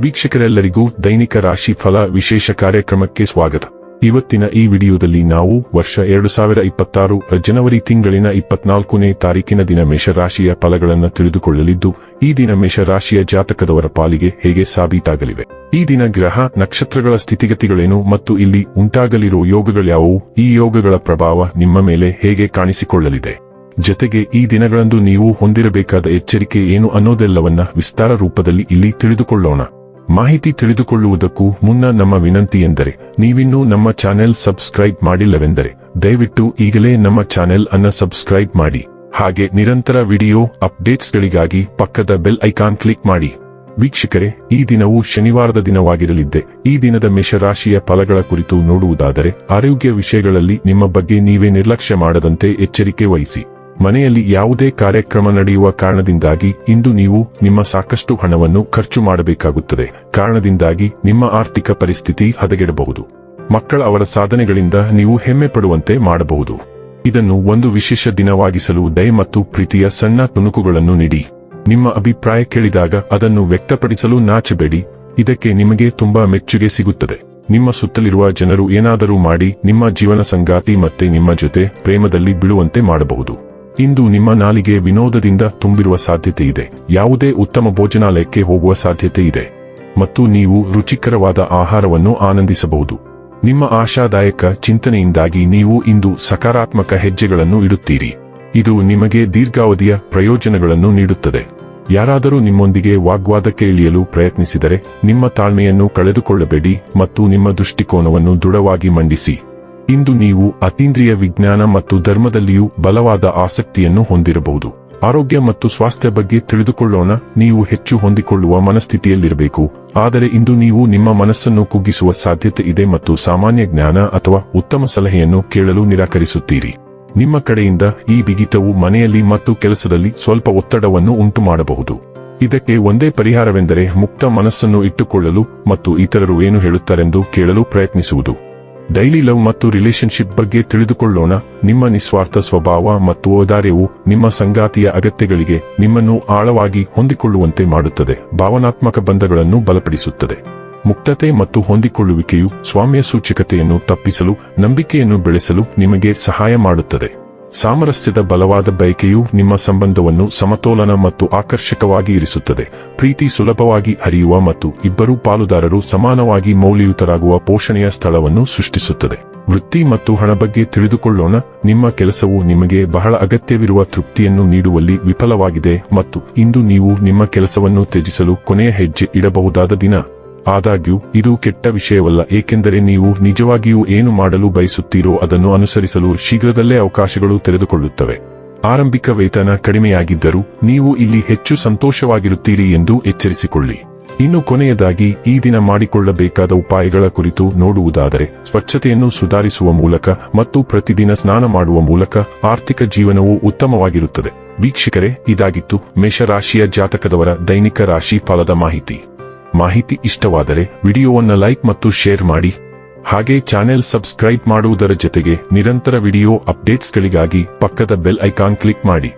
ವೀಕ್ಷಕರೆಲ್ಲರಿಗೂ ದೈನಿಕ ರಾಶಿ ಫಲ ವಿಶೇಷ ಕಾರ್ಯಕ್ರಮಕ್ಕೆ ಸ್ವಾಗತ. ಇವತ್ತಿನ ಈ ವಿಡಿಯೋದಲ್ಲಿ ನಾವು ವರ್ಷ 2026 ಜನವರಿ ತಿಂಗಳಿನ 24ನೇ ತಾರೀಕಿನ ದಿನ ಮೇಷರಾಶಿಯ ಫಲಗಳನ್ನು ತಿಳಿದುಕೊಳ್ಳಲಿದ್ದು, ಈ ದಿನ ಮೇಷರಾಶಿಯ ಜಾತಕದವರ ಪಾಲಿಗೆ ಹೇಗೆ ಸಾಬೀತಾಗಲಿವೆ, ಈ ದಿನ ಗ್ರಹ ನಕ್ಷತ್ರಗಳ ಸ್ಥಿತಿಗತಿಗಳೇನು ಮತ್ತು ಇಲ್ಲಿ ಉಂಟಾಗಲಿರುವ ಯೋಗಗಳ್ಯಾವುವು, ಈ ಯೋಗಗಳ ಪ್ರಭಾವ ನಿಮ್ಮ ಮೇಲೆ ಹೇಗೆ ಕಾಣಿಸಿಕೊಳ್ಳಲಿದೆ, ಜೊತೆಗೆ ಈ ದಿನಗಳಂದು ನೀವು ಹೊಂದಿರಬೇಕಾದ ಎಚ್ಚರಿಕೆ ಏನು ಅನ್ನೋದೆಲ್ಲವನ್ನ ವಿಸ್ತಾರ ರೂಪದಲ್ಲಿ ಇಲ್ಲಿ ತಿಳಿದುಕೊಳ್ಳೋಣ. ಮಾಹಿತಿ ತಿಳಿದುಕೊಳ್ಳುವುದಕ್ಕೂ ಮುನ್ನ ನಮ್ಮ ವಿನಂತಿ ಎಂದರೆ, ನೀವಿನ್ನೂ ನಮ್ಮ ಚಾನೆಲ್ ಸಬ್ಸ್ಕ್ರೈಬ್ ಮಾಡಿಲ್ಲವೆಂದರೆ ದಯವಿಟ್ಟು ಈಗಲೇ ನಮ್ಮ ಚಾನೆಲ್ ಅನ್ನು ಸಬ್ಸ್ಕ್ರೈಬ್ ಮಾಡಿ. ಹಾಗೆ ನಿರಂತರ ವಿಡಿಯೋ ಅಪ್ಡೇಟ್ಸ್ಗಳಿಗಾಗಿ ಪಕ್ಕದ ಬೆಲ್ ಐಕಾನ್ ಕ್ಲಿಕ್ ಮಾಡಿ. ವೀಕ್ಷಕರೇ, ಈ ದಿನವು ಶನಿವಾರದ ದಿನವಾಗಿರಲಿದ್ದೆ. ಈ ದಿನದ ಮೇಷರಾಶಿಯ ಫಲಗಳ ಕುರಿತು ನೋಡುವುದಾದರೆ, ಆರೋಗ್ಯ ವಿಷಯಗಳಲ್ಲಿ ನಿಮ್ಮ ಬಗ್ಗೆ ನೀವೇ ನಿರ್ಲಕ್ಷ್ಯ ಮಾಡದಂತೆ ಎಚ್ಚರಿಕೆ ವಹಿಸಿ. ಮನೆಯಲ್ಲಿ ಯಾವುದೇ ಕಾರ್ಯಕ್ರಮ ನಡೆಯುವ ಕಾರಣದಿಂದಾಗಿ ಇಂದು ನೀವು ನಿಮ್ಮ ಸಾಕಷ್ಟು ಹಣವನ್ನು ಖರ್ಚು ಮಾಡಬೇಕಾಗುತ್ತದೆ. ಕಾರಣದಿಂದಾಗಿ ನಿಮ್ಮ ಆರ್ಥಿಕ ಪರಿಸ್ಥಿತಿ ಹದಗೆಡಬಹುದು. ಮಕ್ಕಳ ಅವರ ಸಾಧನೆಗಳಿಂದ ನೀವು ಹೆಮ್ಮೆ ಪಡುವಂತೆ ಮಾಡಬಹುದು. ಇದನ್ನು ಒಂದು ವಿಶೇಷ ದಿನವಾಗಿಸಲು ದಯೆ ಮತ್ತು ಪ್ರೀತಿಯ ಸಣ್ಣ ತುಣುಕುಗಳನ್ನು ನೀಡಿ. ನಿಮ್ಮ ಅಭಿಪ್ರಾಯ ಕೇಳಿದಾಗ ಅದನ್ನು ವ್ಯಕ್ತಪಡಿಸಲು ನಾಚಬೇಡಿ. ಇದಕ್ಕೆ ನಿಮಗೆ ತುಂಬಾ ಮೆಚ್ಚುಗೆ ಸಿಗುತ್ತದೆ. ನಿಮ್ಮ ಸುತ್ತಲಿರುವ ಜನರು ಏನಾದರೂ ಮಾಡಿ ನಿಮ್ಮ ಜೀವನ ಸಂಗಾತಿ ಮತ್ತೆ ನಿಮ್ಮ ಜೊತೆ ಪ್ರೇಮದಲ್ಲಿ ಬೀಳುವಂತೆ ಮಾಡಬಹುದು. ಇಂದು ನಿಮ್ಮ ನಾಲಿಗೆ ವಿನೋದದಿಂದ ತುಂಬಿರುವ ಸಾಧ್ಯತೆ ಇದೆ. ಯಾವುದೇ ಉತ್ತಮ ಭೋಜನಾಲಯಕ್ಕೆ ಹೋಗುವ ಸಾಧ್ಯತೆ ಇದೆ ಮತ್ತು ನೀವು ರುಚಿಕರವಾದ ಆಹಾರವನ್ನು ಆನಂದಿಸಬಹುದು. ನಿಮ್ಮ ಆಶಾದಾಯಕ ಚಿಂತನೆಯಿಂದಾಗಿ ನೀವು ಇಂದು ಸಕಾರಾತ್ಮಕ ಹೆಜ್ಜೆಗಳನ್ನು ಇಡುತ್ತೀರಿ. ಇದು ನಿಮಗೆ ದೀರ್ಘಾವಧಿಯ ಪ್ರಯೋಜನಗಳನ್ನು ನೀಡುತ್ತದೆ. ಯಾರಾದರೂ ನಿಮ್ಮೊಂದಿಗೆ ವಾಗ್ವಾದಕ್ಕೆ ಇಳಿಯಲು ಪ್ರಯತ್ನಿಸಿದರೆ ನಿಮ್ಮ ತಾಳ್ಮೆಯನ್ನು ಕಳೆದುಕೊಳ್ಳಬೇಡಿ ಮತ್ತು ನಿಮ್ಮ ದೃಷ್ಟಿಕೋನವನ್ನು ದೃಢವಾಗಿ ಮಂಡಿಸಿ. ಇಂದು ನೀವು ಅತೀಂದ್ರಿಯ ವಿಜ್ಞಾನ ಮತ್ತು ಧರ್ಮದಲ್ಲಿಯೂ ಬಲವಾದ ಆಸಕ್ತಿಯನ್ನು ಹೊಂದಿರಬಹುದು. ಆರೋಗ್ಯ ಮತ್ತು ಸ್ವಾಸ್ಥ್ಯ ಬಗ್ಗೆ ತಿಳಿದುಕೊಳ್ಳೋಣ. ನೀವು ಹೆಚ್ಚು ಹೊಂದಿಕೊಳ್ಳುವ ಮನಸ್ಥಿತಿಯಲ್ಲಿರಬೇಕು, ಆದರೆ ಇಂದು ನೀವು ನಿಮ್ಮ ಮನಸ್ಸನ್ನು ಕುಗ್ಗಿಸುವ ಸಾಧ್ಯತೆ ಇದೆ ಮತ್ತು ಸಾಮಾನ್ಯ ಜ್ಞಾನ ಅಥವಾ ಉತ್ತಮ ಸಲಹೆಯನ್ನು ಕೇಳಲು ನಿರಾಕರಿಸುತ್ತೀರಿ. ನಿಮ್ಮ ಕಡೆಯಿಂದ ಈ ಬಿಗಿತವು ಮನೆಯಲ್ಲಿ ಮತ್ತು ಕೆಲಸದಲ್ಲಿ ಸ್ವಲ್ಪ ಒತ್ತಡವನ್ನು ಉಂಟುಮಾಡಬಹುದು. ಇದಕ್ಕೆ ಒಂದೇ ಪರಿಹಾರವೆಂದರೆ ಮುಕ್ತ ಮನಸ್ಸನ್ನು ಇಟ್ಟುಕೊಳ್ಳಲು ಮತ್ತು ಇತರರು ಏನು ಹೇಳುತ್ತಾರೆಂದು ಕೇಳಲು ಪ್ರಯತ್ನಿಸುವುದು. ಡೈಲಿ ಲವ್ ಮತ್ತು ರಿಲೇಶನ್ಶಿಪ್ ಬಗ್ಗೆ ತಿಳಿದುಕೊಳ್ಳೋಣ. ನಿಮ್ಮ ನಿಸ್ವಾರ್ಥ ಸ್ವಭಾವ ಮತ್ತು ಔದಾರ್ಯವು ನಿಮ್ಮ ಸಂಗಾತಿಯ ಅಗತ್ಯಗಳಿಗೆ ನಿಮ್ಮನ್ನು ಆಳವಾಗಿ ಹೊಂದಿಕೊಳ್ಳುವಂತೆ ಮಾಡುತ್ತದೆ. ಭಾವನಾತ್ಮಕ ಬಂಧಗಳನ್ನು ಬಲಪಡಿಸುತ್ತದೆ. ಮುಕ್ತತೆ ಮತ್ತು ಹೊಂದಿಕೊಳ್ಳುವಿಕೆಯು ಸ್ವಾಮ್ಯ ಸೂಚಕತೆಯನ್ನು ತಪ್ಪಿಸಲು, ನಂಬಿಕೆಯನ್ನು ಬೆಳೆಸಲು ನಿಮಗೆ ಸಹಾಯ ಮಾಡುತ್ತದೆ. ಸಾಮರಸ್ಯದ ಬಲವಾದ ಬಯಕೆಯು ನಿಮ್ಮ ಸಂಬಂಧವನ್ನು ಸಮತೋಲನ ಮತ್ತು ಆಕರ್ಷಕವಾಗಿ ಇರಿಸುತ್ತದೆ. ಪ್ರೀತಿ ಸುಲಭವಾಗಿ ಹರಿಯುವ ಮತ್ತು ಇಬ್ಬರೂ ಪಾಲುದಾರರು ಸಮಾನವಾಗಿ ಮೌಲ್ಯಯುತರಾಗುವ ಪೋಷಣೆಯ ಸ್ಥಳವನ್ನು ಸೃಷ್ಟಿಸುತ್ತದೆ. ವೃತ್ತಿ ಮತ್ತು ಹಣ ಬಗ್ಗೆ ತಿಳಿದುಕೊಳ್ಳೋಣ. ನಿಮ್ಮ ಕೆಲಸವು ನಿಮಗೆ ಬಹಳ ಅಗತ್ಯವಿರುವ ತೃಪ್ತಿಯನ್ನು ನೀಡುವಲ್ಲಿ ವಿಫಲವಾಗಿದೆ ಮತ್ತು ಇಂದು ನೀವು ನಿಮ್ಮ ಕೆಲಸವನ್ನು ತ್ಯಜಿಸಲು ಕೊನೆಯ ಹೆಜ್ಜೆ ಇಡಬಹುದಾದ ದಿನ. ಆದಾಗ್ಯೂ ಇದು ಕೆಟ್ಟ ವಿಷಯವಲ್ಲ, ಏಕೆಂದರೆ ನೀವು ನಿಜವಾಗಿಯೂ ಏನು ಮಾಡಲು ಬಯಸುತ್ತೀರೋ ಅದನ್ನು ಅನುಸರಿಸಲು ಶೀಘ್ರದಲ್ಲೇ ಅವಕಾಶಗಳು ತೆರೆದುಕೊಳ್ಳುತ್ತವೆ. ಆರಂಭಿಕ ವೇತನ ಕಡಿಮೆಯಾಗಿದ್ದರೂ ನೀವು ಇಲ್ಲಿ ಹೆಚ್ಚು ಸಂತೋಷವಾಗಿರುತ್ತೀರಿ ಎಂದು ಎಚ್ಚರಿಸಿಕೊಳ್ಳಿ. ಇನ್ನು ಕೊನೆಯದಾಗಿ ಈ ದಿನ ಮಾಡಿಕೊಳ್ಳಬೇಕಾದ ಉಪಾಯಗಳ ಕುರಿತು ನೋಡುವುದಾದರೆ, ಸ್ವಚ್ಛತೆಯನ್ನು ಸುಧಾರಿಸುವ ಮೂಲಕ ಮತ್ತು ಪ್ರತಿದಿನ ಸ್ನಾನ ಮಾಡುವ ಮೂಲಕ ಆರ್ಥಿಕ ಜೀವನವು ಉತ್ತಮವಾಗಿರುತ್ತದೆ. ವೀಕ್ಷಕರೇ, ಇದಾಗಿತ್ತು ಮೇಷರಾಶಿಯ ಜಾತಕದವರ ದೈನಿಕ ರಾಶಿ ಫಲದ ಮಾಹಿತಿ ಇಷ್ಟವಾದರೆ ವಿಡಿಯೋವನ್ನು ಲೈಕ್ ಮತ್ತು ಶೇರ್ ಮಾಡಿ. ಹಾಗೆ ಚಾನೆಲ್ ಸಬ್ಸ್ಕ್ರೈಬ್ ಮಾಡುವುದರ ಜೊತೆಗೆ ನಿರಂತರ ವಿಡಿಯೋ ಅಪ್ಡೇಟ್ಸ್ಗಳಿಗಾಗಿ ಪಕ್ಕದ ಬೆಲ್ ಐಕಾನ್ ಕ್ಲಿಕ್ ಮಾಡಿ.